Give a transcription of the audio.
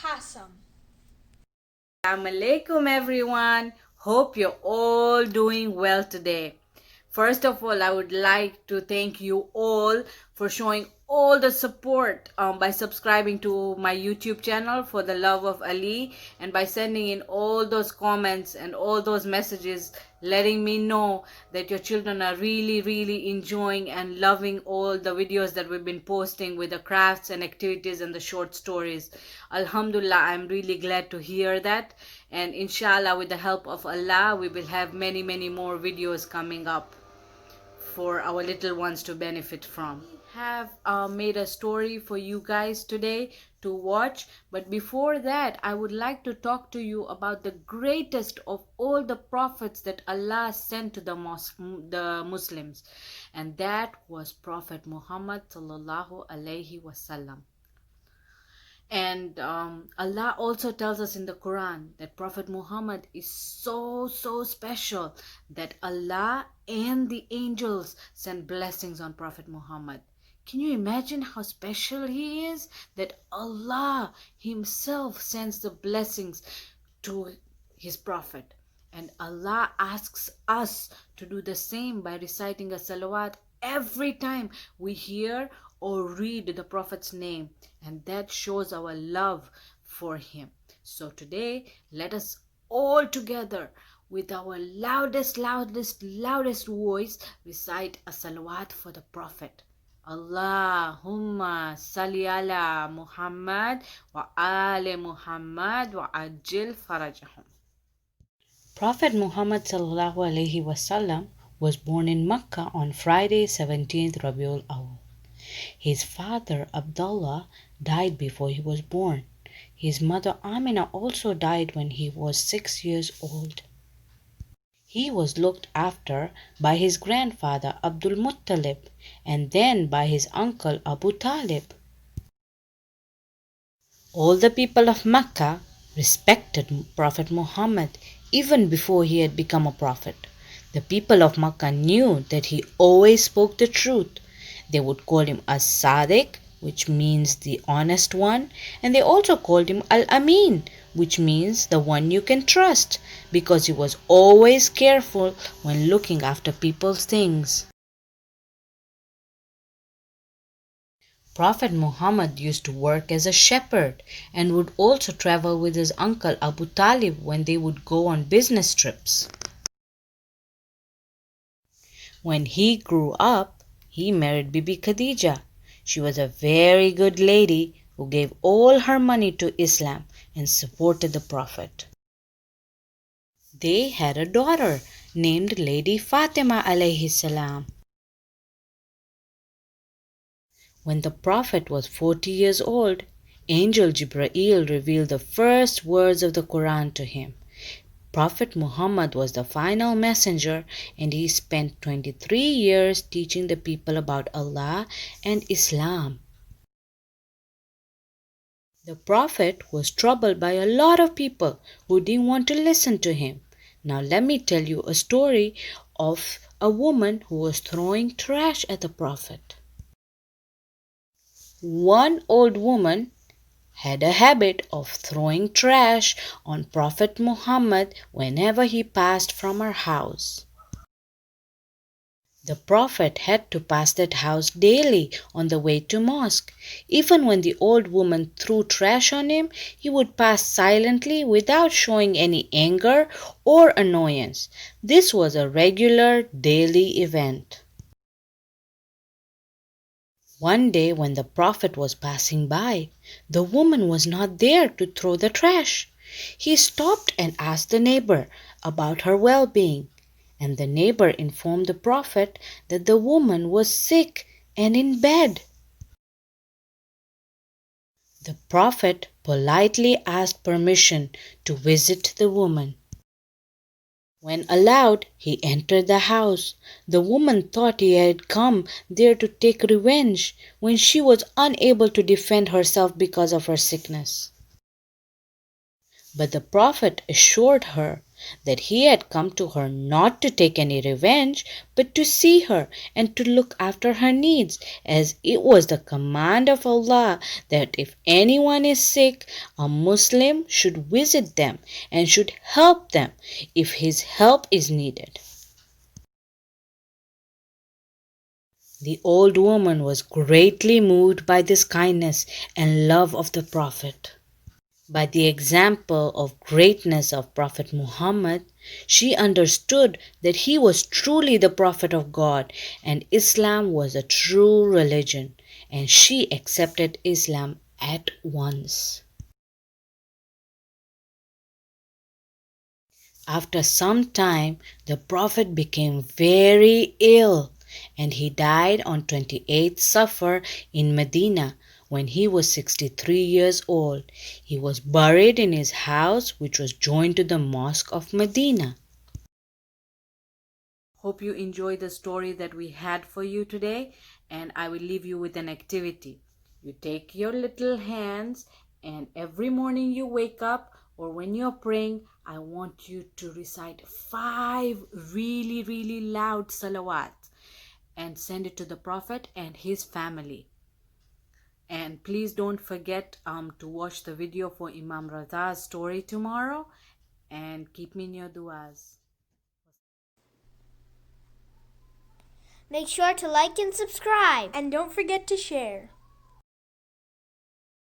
Kassam. Assalamu alaikum everyone. Hope you're all doing well today. First of all, I would like to thank you all for showing all the support by subscribing to my YouTube channel for the love of Ali, and by sending in all those comments and all those messages letting me know that your children are really enjoying and loving all the videos that we've been posting with the crafts and activities and the short stories. Alhamdulillah, I'm really glad to hear that, and inshallah with the help of Allah we will have many more videos coming up for our little ones to benefit from. Have made a story for you guys today to watch, but before that I would like to talk to you about the greatest of all the prophets that Allah sent to the Muslims, and that was Prophet Muhammad sallallahu alaihi wasallam. And Allah also tells us in the Quran that Prophet Muhammad is so special that Allah and the angels send blessings on Prophet Muhammad. Can you imagine how special he is? That Allah himself sends the blessings to his Prophet. And Allah asks us to do the same by reciting a salawat every time we hear or read the Prophet's name, and that shows our love for him. So today, let us all together with our loudest voice recite a salawat for the Prophet. Allahumma salli ala Muhammad wa ali Muhammad wa ajil farajahum. Prophet Muhammad sallallahu alaihi wasallam was born in Mecca on Friday 17th Rabiul Awal. His father Abdullah died before he was born. His mother Amina also died when he was 6 years old. He was looked after by his grandfather Abdul Muttalib and then by his uncle Abu Talib. All the people of Mecca respected Prophet Muhammad even before he had become a prophet. The people of Mecca knew that he always spoke the truth. They would call him As-Sadiq, which means the honest one, and they also called him Al-Amin, which means the one you can trust, because he was always careful when looking after people's things. Prophet Muhammad used to work as a shepherd and would also travel with his uncle Abu Talib when they would go on business trips. When he grew up, he married Bibi Khadija. She was a very good lady who gave all her money to Islam and supported the Prophet. They had a daughter named Lady Fatima alayhi salam. When the Prophet was 40 years old, Angel Jibreel revealed the first words of the Quran to him. Prophet Muhammad was the final messenger, and he spent 23 years teaching the people about Allah and Islam. The Prophet was troubled by a lot of people who didn't want to listen to him. Now let me tell you a story of a woman who was throwing trash at the Prophet. One old woman had a habit of throwing trash on Prophet Muhammad whenever he passed from her house. The Prophet had to pass that house daily on the way to mosque. Even when the old woman threw trash on him, he would pass silently without showing any anger or annoyance. This was a regular daily event. One day when the Prophet was passing by, the woman was not there to throw the trash. He stopped and asked the neighbor about her well-being, and the neighbor informed the Prophet that the woman was sick and in bed. The Prophet politely asked permission to visit the woman. When allowed, he entered the house. The woman thought he had come there to take revenge when she was unable to defend herself because of her sickness. But the Prophet assured her that he had come to her not to take any revenge, but to see her and to look after her needs, as it was the command of Allah that if anyone is sick, a Muslim should visit them and should help them if his help is needed. The old woman was greatly moved by this kindness and love of the Prophet. By the example of greatness of Prophet Muhammad, she understood that he was truly the Prophet of God and Islam was a true religion, and she accepted Islam at once. After some time, the Prophet became very ill and he died on 28th Safar in Medina when he was 63 years old. He was buried in his house, which was joined to the mosque of Medina. Hope you enjoyed the story that we had for you today, and I will leave you with an activity. You take your little hands, and every morning you wake up or when you're praying, I want you to recite 5 really, really loud salawat and send it to the Prophet and his family. And please don't forget to watch the video for Imam Raza's story tomorrow, and keep me in your du'as. Make sure to like and subscribe. And don't forget to share.